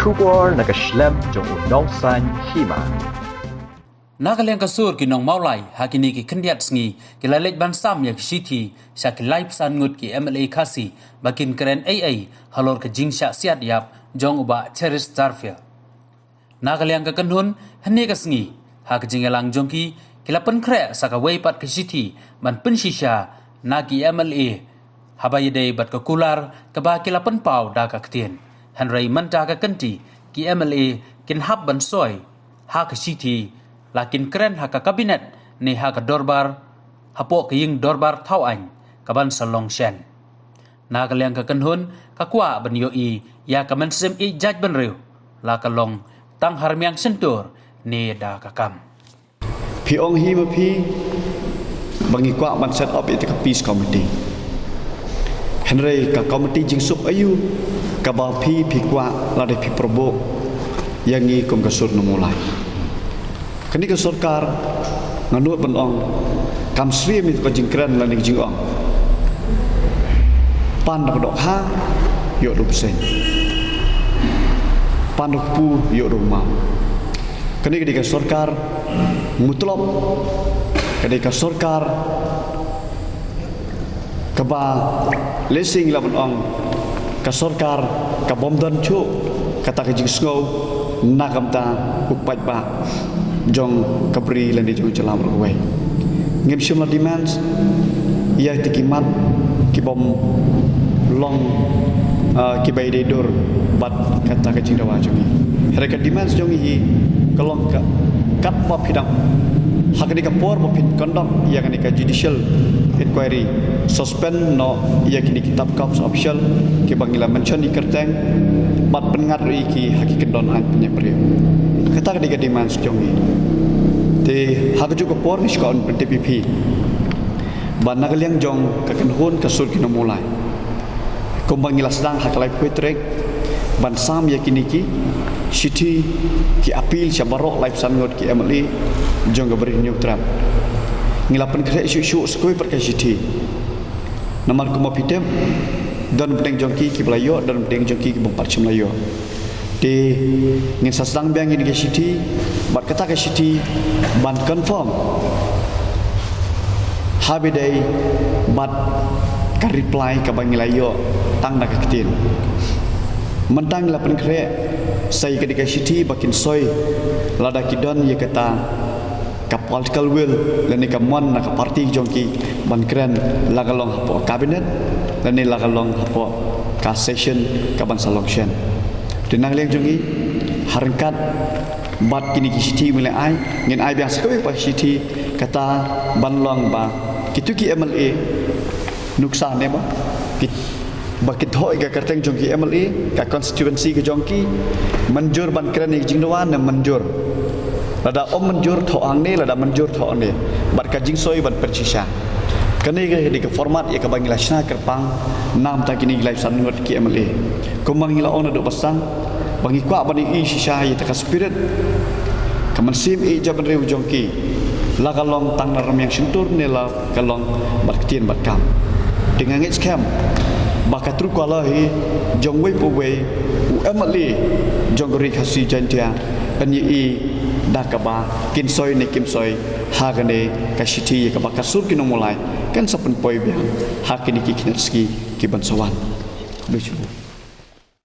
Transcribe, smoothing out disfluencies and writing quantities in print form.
Trubor nakaslem jong unongsan hima. Nagaliang kasur kinong maulay hakini ki kendiat sngi kilalit bansam yak shiti sa kilai pesan ngut ki MLA kasi bakin keren AA halor ke jingsha siat yap jong uba Cheris Darfia. Nagaliang ka kenhun hani ka sngi hak jingelang jongki kilapan kre sa ka weipat ke shiti ban pensisha nagi MLA habayide bat ka kular ka ba kilapan pau da ka ktien hanrai manta ka kenti ki MLA kin hab ban soy hak shiti lakin keren haka kabinet ni haka dorbar hapo kaying dorbar tawang kaban salong shen nagaliang ka kanhun kakwa ban yo i ya kaman sem i jaj ban riu la kalong tang harmiang sentur ni da kakam pi ong hi ma pi bangi kwa ban set up it ka peace committee henry ka committee jing sup ayu ka ba pi kwa la de pi probo yang ngi kom kasur no mulai kini ke sarkar nganut benong kam sri mi ko jingkran la ning jingong pan dok ha yo rup sen pan dok pu yo rumah kini ke sarkar mutlab kini ke sarkar kaba lesing la benong ke sarkar ka bomdan chu kata ke jing sngau nakamta upat ba jong kabri landi jong celam roi ngim shimla demands ya tikimat kibom long kibai de dor bat kata kajing dawa jongi hereka demands jongi hi kalong ka kat pa phidang hakni ka por pa phid kondom ya kani ka judicial inquiry suspend no ya kini kitab cops official ke bangila mention ikerteng bat pengat ri ki hakikat don an punya priyo kata ketiga demands jongi te hak juga por ni skon PTPP ban nagaliang jong kakenhun kasur kino mulai kumbang ngilas dang hak lai petrek ban sam yakini ki city ki apil sabarok live sangot ki MLA jong gabri neutral ngilapan kre isu skoi per city nomor kuma pitem dan bedeng jongki ki belayo dan bedeng jongki ki bompat semlayo di ngin sasang biang ini ke city bat kata ke city ban confirm habidai bat ka reply ka bangilayo tang nak ketin mentang lapan kre sai ke di city bakin soy lada kidon ye kata ka political will lani ka mon nak parti jongki ban kren lagalong hapo cabinet lani lagalong hapo ka session ka ban selection dinang leng jongi harangkat bat kini city mulai ai ngin ai biang sekoi pa city kata banlong ba kitu ki MLA nuksan ne ba bakit hoi ga kerteng jongki MLA ka constituency ke jongki manjur ban kren ni jingdawan na manjur lada manjur tho ang ne lada manjur tho ne bat ka jingsoi ban persisa kani ke di format ya ka bangila sna kerpang nam ta kini live san ngot ki MLA kumang ila ona do pasang bangi kwa bani i sisa ya ta spirit kaman sim i jaban rew jongki la kalong tang naram yang sentur ne la kalong baktien batkam dengan ngit scam bakat tru kwala hi jongwei powei u MLA jonggori khasi jantia anyi i dakaba kinsoy ne kimsoy hagane kasiti ka bakasur kino mulai kan sapen poi biang hakini ki kinerski ki bansawan beju